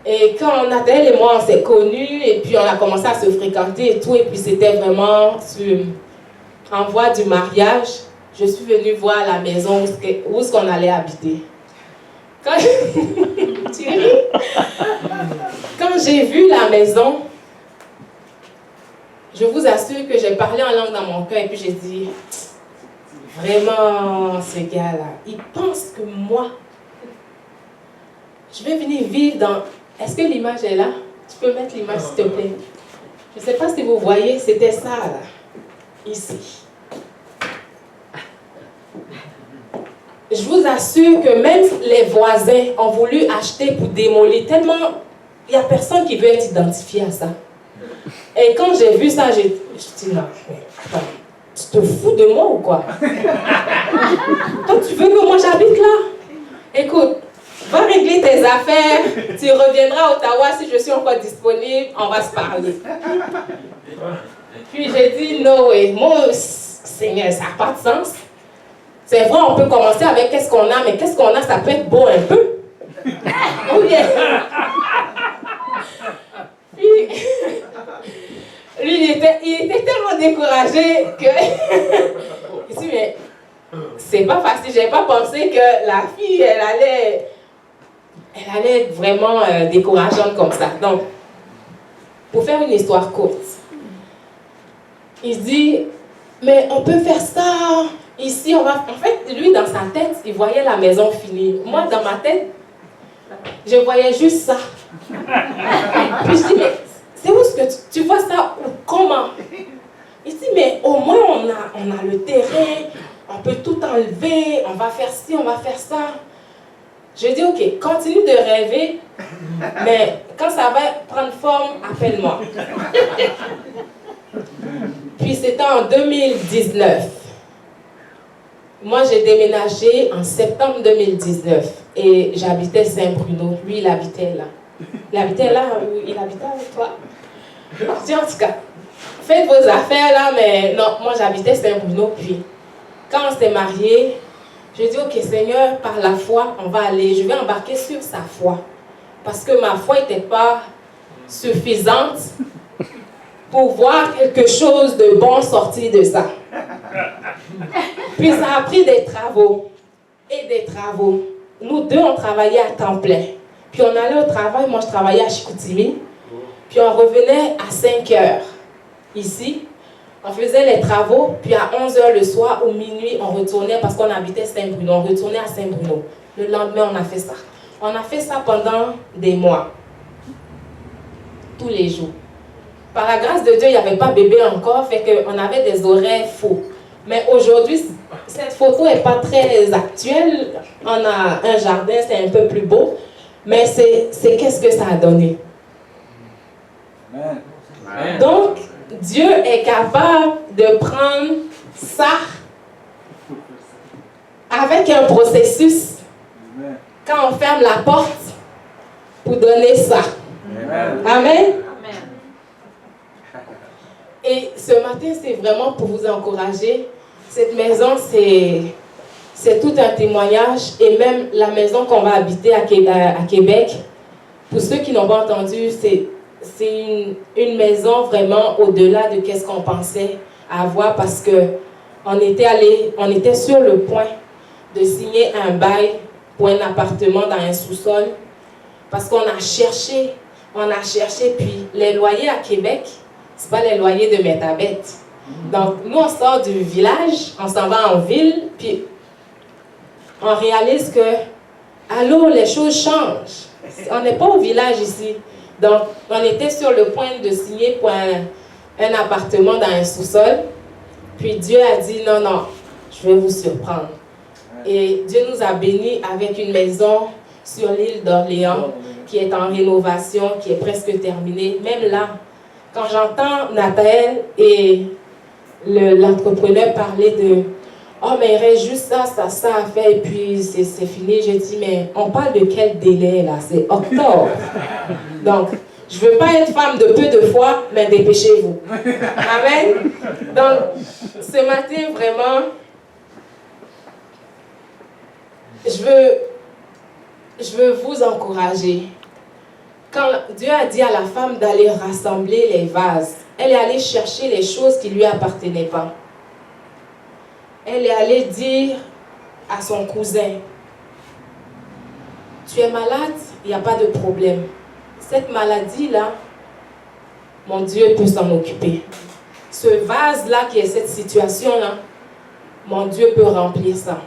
Et quand Nathalie et moi, on s'est connus, et puis on a commencé à se fréquenter et tout, et puis c'était vraiment en voie du mariage, je suis venue voir la maison où est-ce qu'on allait habiter. Tu ris? Quand j'ai vu la maison, je vous assure que j'ai parlé en langue dans mon cœur, et puis j'ai dit... Vraiment, ce gars-là, il pense que moi, je vais venir vivre dans... Est-ce que l'image est là? Tu peux mettre l'image, s'il te plaît? Je ne sais pas si vous voyez, c'était ça, là. Ici. Je vous assure que même les voisins ont voulu acheter pour démolir, tellement il n'y a personne qui veut être identifié à ça. Et quand j'ai vu ça, je dis non, mais attends. Tu te fous de moi ou quoi? Toi, tu veux que moi j'habite là? Écoute, va régler tes affaires, tu reviendras à Ottawa si je suis encore disponible, on va se parler. Puis j'ai dit, no way, moi, Seigneur, ça n'a pas de sens. C'est vrai, on peut commencer avec qu'est-ce qu'on a, mais qu'est-ce qu'on a, ça peut être beau un peu. Oh yeah. Puis... Lui, il était tellement découragé que... Il dit, mais c'est pas facile. Je n'avais pas pensé que la fille, elle allait être vraiment décourageante comme ça. Donc, pour faire une histoire courte, il se dit, mais on peut faire ça. Ici, on va... En fait, lui, dans sa tête, il voyait la maison finie. Moi, dans ma tête, je voyais juste ça. Puis je dis, mais... C'est où est-ce que tu vois ça ou comment? Il dit, mais au moins on a le terrain, on peut tout enlever, on va faire ci, on va faire ça. Je dis, ok, continue de rêver, mais quand ça va prendre forme, appelle-moi. Puis c'était en 2019. Moi, j'ai déménagé en septembre 2019 et j'habitais Saint-Bruno. Lui, il habitait là. Il habitait là, il habitait avec toi. Je dis en tout cas, faites vos affaires là, mais non, moi j'habitais Saint-Bruno. Puis, quand on s'est mariés, je dis, ok Seigneur, par la foi, on va aller, je vais embarquer sur sa foi. Parce que ma foi n'était pas suffisante pour voir quelque chose de bon sortir de ça. Puis ça a pris des travaux et des travaux. Nous deux, on travaillait à temps plein. Puis on allait au travail, moi je travaillais à Chicoutimi. Puis on revenait à 5 heures ici. On faisait les travaux, puis à 11 heures le soir ou minuit, on retournait parce qu'on habitait Saint-Bruno. On retournait à Saint-Bruno. Le lendemain, on a fait ça. On a fait ça pendant des mois. Tous les jours. Par la grâce de Dieu, il n'y avait pas bébé encore, fait qu'on avait des horaires faux. Mais aujourd'hui, cette photo n'est pas très actuelle. On a un jardin, c'est un peu plus beau. Mais c'est qu'est-ce que ça a donné. Amen. Donc, Dieu est capable de prendre ça avec un processus. Amen. Quand on ferme la porte pour donner ça. Amen. Amen. Et ce matin, c'est vraiment pour vous encourager. Cette maison, c'est tout un témoignage. Et même la maison qu'on va habiter à Québec, pour ceux qui n'ont pas entendu, c'est une maison vraiment au-delà de ce qu'on pensait avoir, parce qu'on était sur le point de signer un bail pour un appartement dans un sous-sol, parce qu'on a cherché, puis les loyers à Québec, c'est pas les loyers de Métabet. Donc, nous, on sort du village, on s'en va en ville, puis on réalise que, allô, les choses changent. On n'est pas au village ici. Donc, on était sur le point de signer pour un appartement dans un sous-sol. Puis Dieu a dit, non, je vais vous surprendre. Et Dieu nous a bénis avec une maison sur l'île d'Orléans qui est en rénovation, qui est presque terminée. Même là, quand j'entends Nathaël et l'entrepreneur parler de « Oh, mais il reste juste ça à faire et puis c'est fini », j'ai dit « Mais on parle de quel délai là? C'est octobre. » Donc, je ne veux pas être femme de peu de foi, mais dépêchez-vous. Amen. Donc, ce matin, vraiment, je veux vous encourager. Quand Dieu a dit à la femme d'aller rassembler les vases, elle est allée chercher les choses qui ne lui appartenaient pas. Elle est allée dire à son cousin, « Tu es malade, il n'y a pas de problème. Cette maladie-là, mon Dieu peut s'en occuper. Ce vase-là qui est cette situation-là, mon Dieu peut remplir ça. »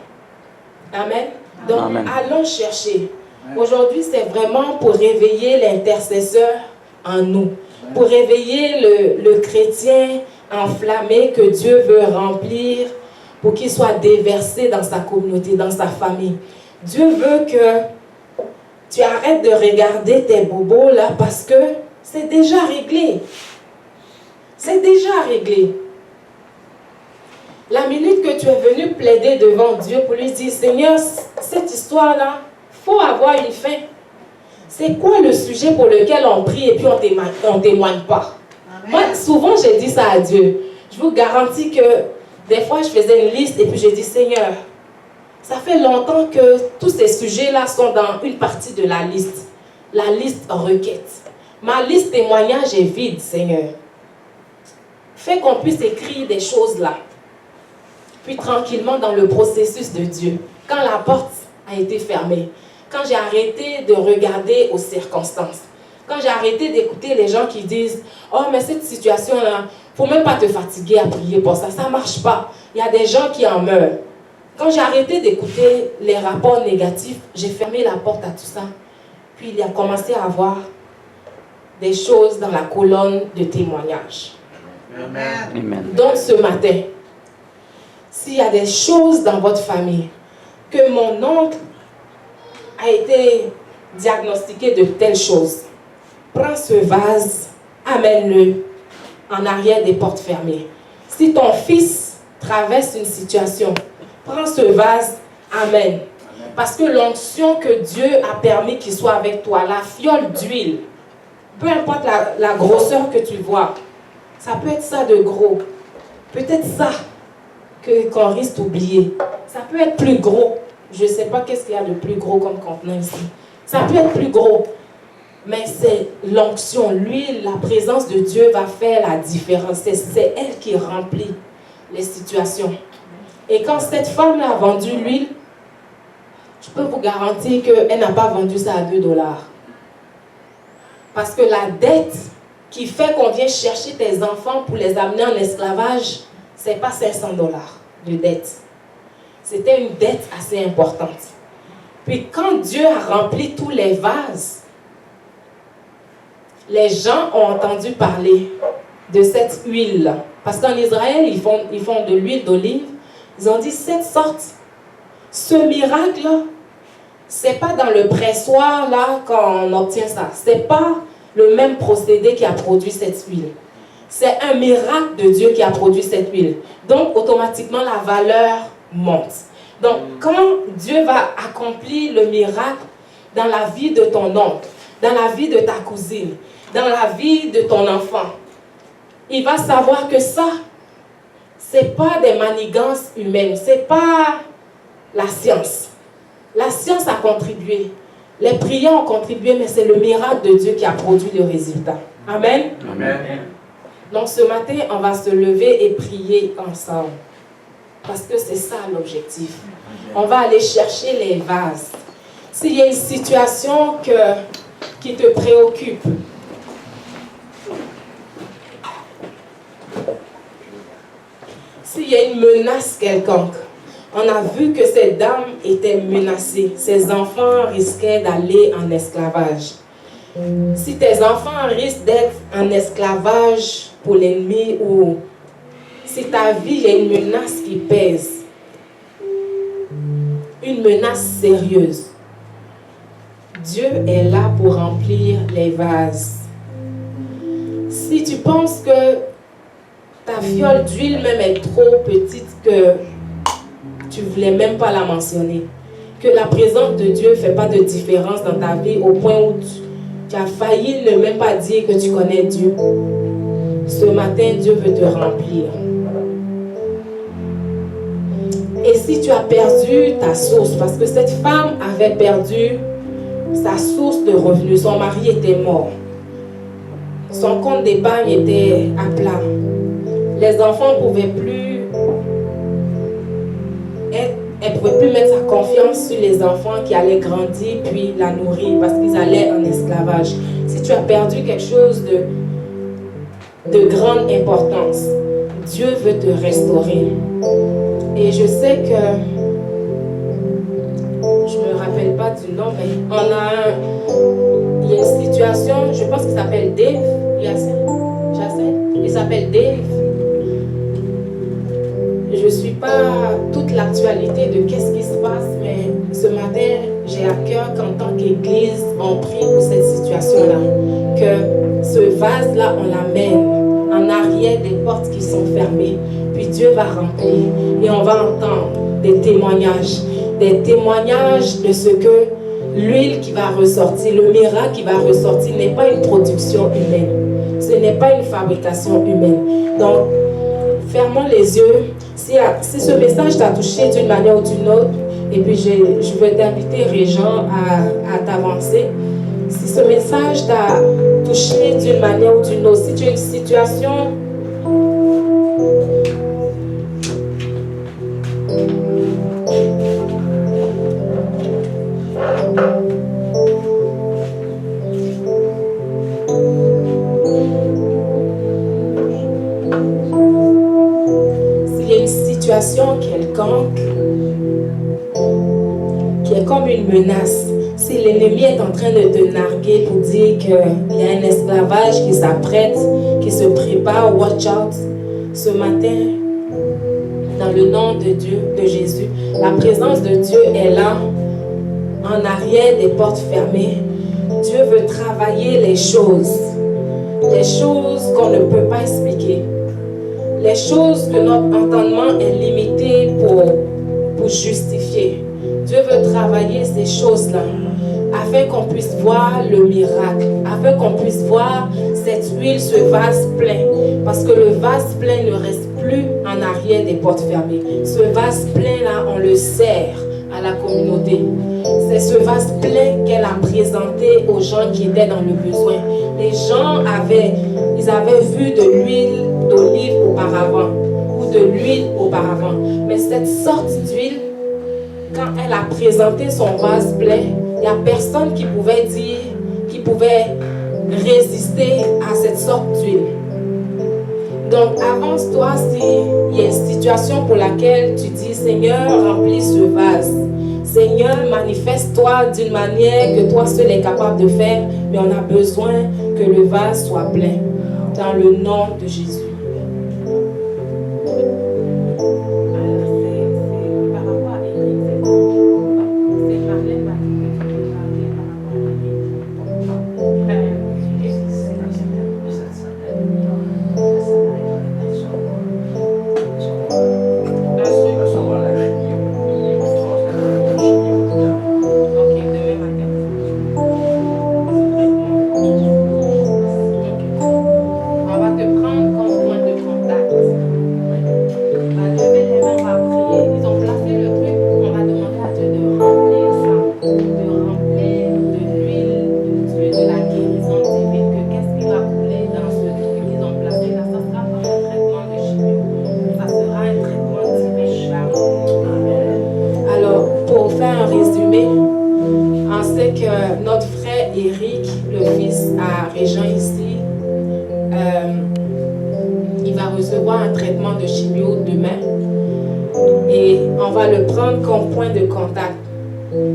Amen. Donc, Amen. Allons chercher. Aujourd'hui, c'est vraiment pour réveiller l'intercesseur en nous. Pour réveiller le chrétien enflammé que Dieu veut remplir pour qu'il soit déversé dans sa communauté, dans sa famille. Dieu veut que tu arrêtes de regarder tes bobos là parce que c'est déjà réglé. C'est déjà réglé. La minute que tu es venu plaider devant Dieu pour lui dire, Seigneur, cette histoire-là, il faut avoir une fin. C'est quoi le sujet pour lequel on prie et puis on ne témoigne pas? Amen. Moi, souvent, j'ai dit ça à Dieu. Je vous garantis que des fois, je faisais une liste et puis j'ai dit, Seigneur, ça fait longtemps que tous ces sujets-là sont dans une partie de la liste requête. Ma liste témoignage est vide, Seigneur. Fais qu'on puisse écrire des choses là. Puis tranquillement dans le processus de Dieu, quand la porte a été fermée, quand j'ai arrêté de regarder aux circonstances, quand j'ai arrêté d'écouter les gens qui disent « Oh, mais cette situation-là, il ne faut même pas te fatiguer à prier pour ça, ça ne marche pas. Il y a des gens qui en meurent. » Quand j'ai arrêté d'écouter les rapports négatifs, j'ai fermé la porte à tout ça. Puis il a commencé à avoir des choses dans la colonne de témoignages. Amen. Donc ce matin, s'il y a des choses dans votre famille, que mon oncle a été diagnostiqué de telles choses, prends ce vase, amène-le en arrière des portes fermées. Si ton fils traverse une situation, prends ce vase, amène. Parce que l'onction que Dieu a permis qu'il soit avec toi, la fiole d'huile, peu importe la grosseur que tu vois, ça peut être ça de gros, peut-être ça qu'on risque d'oublier. Ça peut être plus gros. Je ne sais pas qu'est-ce qu'il y a de plus gros comme contenant ici. Ça peut être plus gros. Mais c'est l'onction, l'huile, la présence de Dieu va faire la différence. C'est elle qui remplit les situations. Et quand cette femme a vendu l'huile, je peux vous garantir qu'elle n'a pas vendu ça à $2. Parce que la dette qui fait qu'on vient chercher tes enfants pour les amener en esclavage, ce n'est pas $500 de dette. C'était une dette assez importante. Puis quand Dieu a rempli tous les vases, les gens ont entendu parler de cette huile-là. Parce qu'en Israël, ils font de l'huile d'olive. Ils ont dit, cette sorte, ce miracle-là, ce n'est pas dans le pressoir là qu'on obtient ça. Ce n'est pas le même procédé qui a produit cette huile. C'est un miracle de Dieu qui a produit cette huile. Donc, automatiquement, la valeur monte. Donc, quand Dieu va accomplir le miracle dans la vie de ton oncle, dans la vie de ta cousine, dans la vie de ton enfant, il va savoir que ça, ce n'est pas des manigances humaines, ce n'est pas la science. La science a contribué, les prières ont contribué, mais c'est le miracle de Dieu qui a produit le résultat. Amen. Amen. Donc ce matin, on va se lever et prier ensemble. Parce que c'est ça l'objectif. On va aller chercher les vases. S'il y a une situation qui te préoccupe, s'il y a une menace quelconque, on a vu que cette dame était menacée. Ses enfants risquaient d'aller en esclavage. Si tes enfants risquent d'être en esclavage pour l'ennemi ou si ta vie, il y a une menace qui pèse, une menace sérieuse. Dieu est là pour remplir les vases. Si tu penses que ta fiole d'huile même est trop petite que tu ne voulais même pas la mentionner, que la présence de Dieu ne fait pas de différence dans ta vie au point où tu as failli ne même pas dire que tu connais Dieu, ce matin, Dieu veut te remplir. Et si tu as perdu ta source, parce que cette femme avait perdu sa source de revenus, son mari était mort, son compte d'épargne était à plat, les enfants ne pouvaient plus elle ne pouvait plus mettre sa confiance sur les enfants qui allaient grandir puis la nourrir parce qu'ils allaient en esclavage. Si tu as perdu quelque chose de grande importance, Dieu veut te restaurer. Et je sais que, je ne me rappelle pas du nom, mais il y a une situation, je pense qu'il s'appelle Dave, il s'appelle Dave. Je ne suis pas toute l'actualité de qu'est-ce qui se passe, mais ce matin, j'ai à cœur qu'en tant qu'Église, on prie pour cette situation-là. Que ce vase-là, on l'amène en arrière des portes qui sont fermées. Puis Dieu va remplir et on va entendre des témoignages de ce que l'huile qui va ressortir, le miracle qui va ressortir n'est pas une production humaine. Ce n'est pas une fabrication humaine. Donc, fermons les yeux. Si ce message t'a touché d'une manière ou d'une autre, et puis je veux t'inviter, Régent, à t'avancer. Si ce message t'a touché d'une manière ou d'une autre, si tu as une situation quelconque qui est comme une menace, si l'ennemi est en train de te narguer pour dire qu'il y a un esclavage qui s'apprête, qui se prépare, watch out, ce matin, dans le nom de Dieu, de Jésus, la présence de Dieu est là, en arrière des portes fermées. Dieu veut travailler les choses qu'on ne peut pas expliquer. Les choses que notre entendement est limité pour justifier. Dieu veut travailler ces choses-là afin qu'on puisse voir le miracle, afin qu'on puisse voir cette huile, ce vase plein. Parce que le vase plein ne reste plus en arrière des portes fermées. Ce vase plein-là, on le sert à la communauté. C'est ce vase plein qu'elle a présenté aux gens qui étaient dans le besoin. Les gens avaient vu de l'huile d'olive auparavant ou de l'huile auparavant. Mais cette sorte d'huile, quand elle a présenté son vase plein, il n'y a personne qui pouvait résister à cette sorte d'huile. Donc avance-toi s'il y a une situation pour laquelle tu dis Seigneur, remplis ce vase. Seigneur, manifeste-toi d'une manière que toi seul es capable de faire, mais on a besoin que le vase soit plein. Dans le nom de Jésus.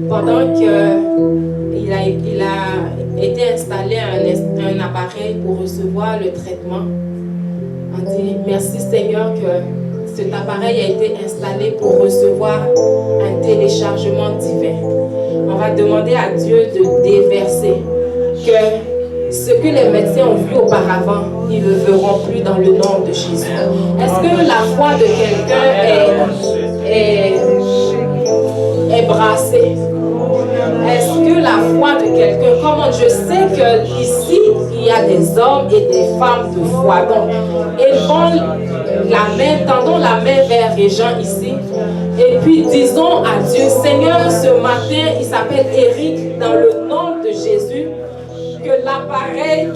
Pendant qu'il a été installé un appareil pour recevoir le traitement, on dit merci Seigneur que cet appareil a été installé pour recevoir un téléchargement divin. On va demander à Dieu de déverser que ce que les médecins ont vu auparavant, ils ne le verront plus dans le nom de Jésus. Est-ce que la foi de quelqu'un est brassée? Est-ce que la foi de quelqu'un, comment je sais qu'ici, il y a des hommes et des femmes de foi. Donc, élevons la main, tendons la main vers les gens ici. Et puis, disons à Dieu, Seigneur, ce matin, il s'appelle Eric, dans le nom de Jésus, que l'appareil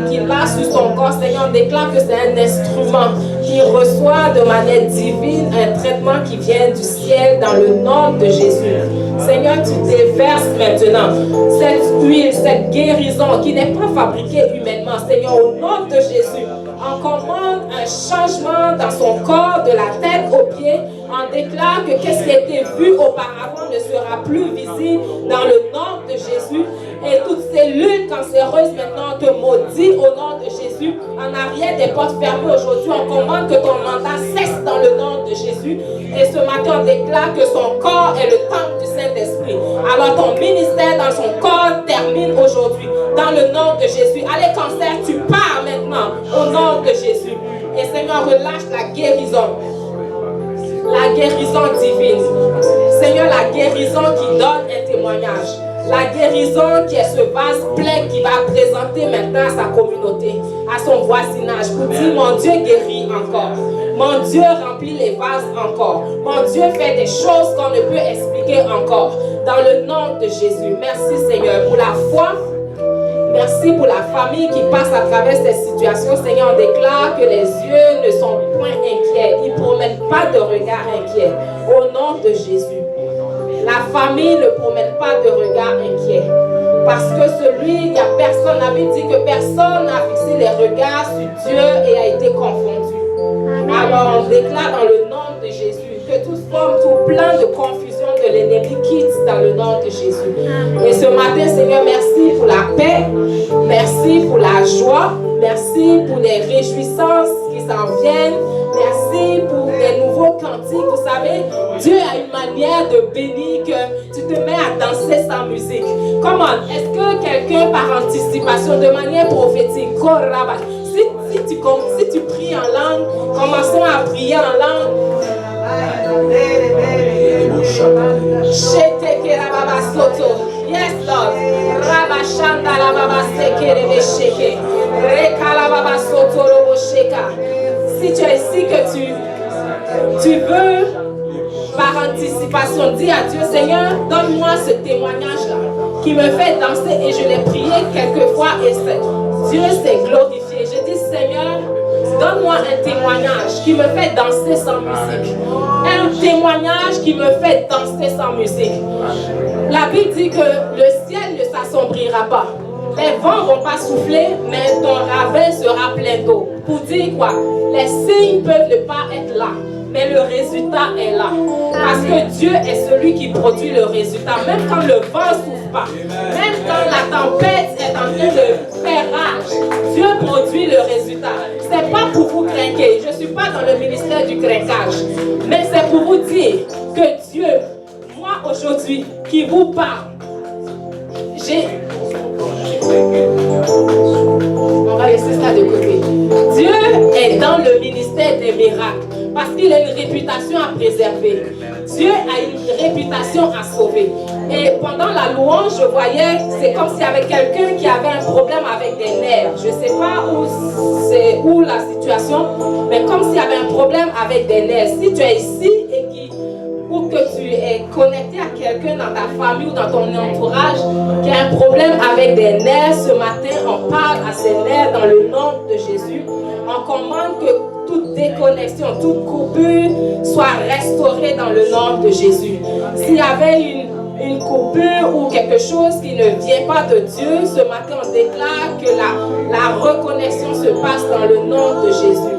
qu'il a sur son corps, Seigneur, on déclare que c'est un instrument qui reçoit de manière divine un traitement qui vient du ciel dans le nom de Jésus. Seigneur, tu déverses maintenant cette huile, cette guérison qui n'est pas fabriquée humainement. Seigneur, au nom de Jésus, on commande un changement dans son corps, de la tête aux pieds. On déclare que qu'est-ce qui a été vu auparavant ne sera plus visible dans le nom de Jésus. Et toutes cellules cancéreuses maintenant te maudit au nom de Jésus. En arrière des portes fermées aujourd'hui, on commande que ton mandat cesse dans le nom de Jésus. Et ce matin, on déclare que son corps est le temple du Saint-Esprit. Alors ton ministère dans son corps termine aujourd'hui dans le nom de Jésus. Allez, cancer, tu pars maintenant au nom de Jésus. Et Seigneur, relâche la guérison. La guérison divine. Seigneur, la guérison qui donne un témoignage. La guérison qui est ce vase plein qui va présenter maintenant à sa communauté, à son voisinage, pour dire mon Dieu guérit encore. Mon Dieu remplit les vases encore. Mon Dieu fait des choses qu'on ne peut expliquer encore. Dans le nom de Jésus. Merci Seigneur pour la foi. Merci pour la famille qui passe à travers cette situation. Seigneur, on déclare que les yeux ne sont point inquiets. Ils ne promènent pas de regard inquiet. Au nom de Jésus. La famille ne promène pas de regard inquiet. Parce que il n'y a personne, la Bible dit que personne n'a fixé les regards sur Dieu et a été confondu. Alors on déclare dans le nom de Jésus que toute forme, tout plan de confusion de l'ennemi quitte dans le nom de Jésus. Et ce matin, Seigneur, merci pour la paix, merci pour la joie, merci pour les réjouissances qui s'en viennent. Merci pour les nouveaux cantiques. Vous savez, Dieu a une manière de bénir que tu te mets à danser sans musique. Comment? Est-ce que quelqu'un, par anticipation, de manière prophétique, si tu pries en langue, commençons à prier en langue. Yes, Lord. Rabashanda la baba sekere besheke. Rekala baba soto robo sheka. Si tu es ici que tu veux, par anticipation, dis à Dieu, Seigneur, donne-moi ce témoignage-là qui me fait danser. Et je l'ai prié quelquefois et Dieu s'est glorifié. Je dis, Seigneur, donne-moi un témoignage qui me fait danser sans musique. Un témoignage qui me fait danser sans musique. La Bible dit que le ciel ne s'assombrira pas. Les vents ne vont pas souffler, mais ton ravin sera plein d'eau. Pour dire quoi? Les signes peuvent ne pas être là, mais le résultat est là. Parce que Dieu est celui qui produit le résultat. Même quand le vent ne souffle pas, même quand la tempête est en train de faire rage, Dieu produit le résultat. Ce n'est pas pour vous craquer. Je ne suis pas dans le ministère du craquage. Mais c'est pour vous dire que Dieu, moi aujourd'hui, qui vous parle, on va laisser ça de côté. Dieu est dans le ministère des miracles parce qu'il a une réputation à préserver. Dieu a une réputation à sauver. Et pendant la louange, je voyais, c'est comme s'il y avait quelqu'un qui avait un problème avec des nerfs. Je ne sais pas où la situation, mais comme s'il y avait un problème avec des nerfs. Si tu es ici ou que tu es connecté à quelqu'un dans ta famille ou dans ton entourage qui a un problème avec des nerfs, ce matin, on parle à ces nerfs dans le nom de Jésus. On commande que toute déconnexion, toute coupure soit restaurée dans le nom de Jésus. S'il y avait une coupure ou quelque chose qui ne vient pas de Dieu, ce matin, on déclare que la reconnexion se passe dans le nom de Jésus.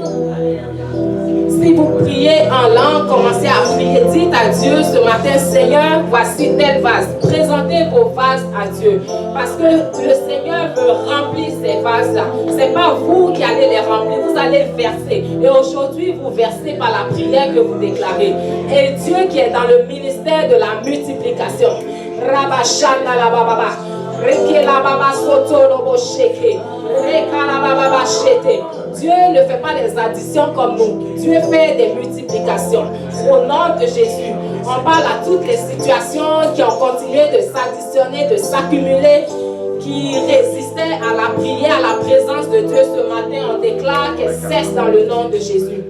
Si vous priez en langue, commencez à prier. Dites à Dieu ce matin, Seigneur, voici tel vase. Présentez vos vases à Dieu. Parce que le Seigneur veut remplir ces vases-là. Ce n'est pas vous qui allez les remplir, vous allez verser. Et aujourd'hui, vous versez par la prière que vous déclarez. Et Dieu qui est dans le ministère de la multiplication. Rabashana la bababa. Reke la baba soto lobo sheke. Reka la bababa shete. Dieu ne fait pas des additions comme nous. Dieu fait des multiplications. Au nom de Jésus, on parle à toutes les situations qui ont continué de s'additionner, de s'accumuler, qui résistaient à la prière, à la présence de Dieu ce matin. On déclare qu'elles cessent dans le nom de Jésus.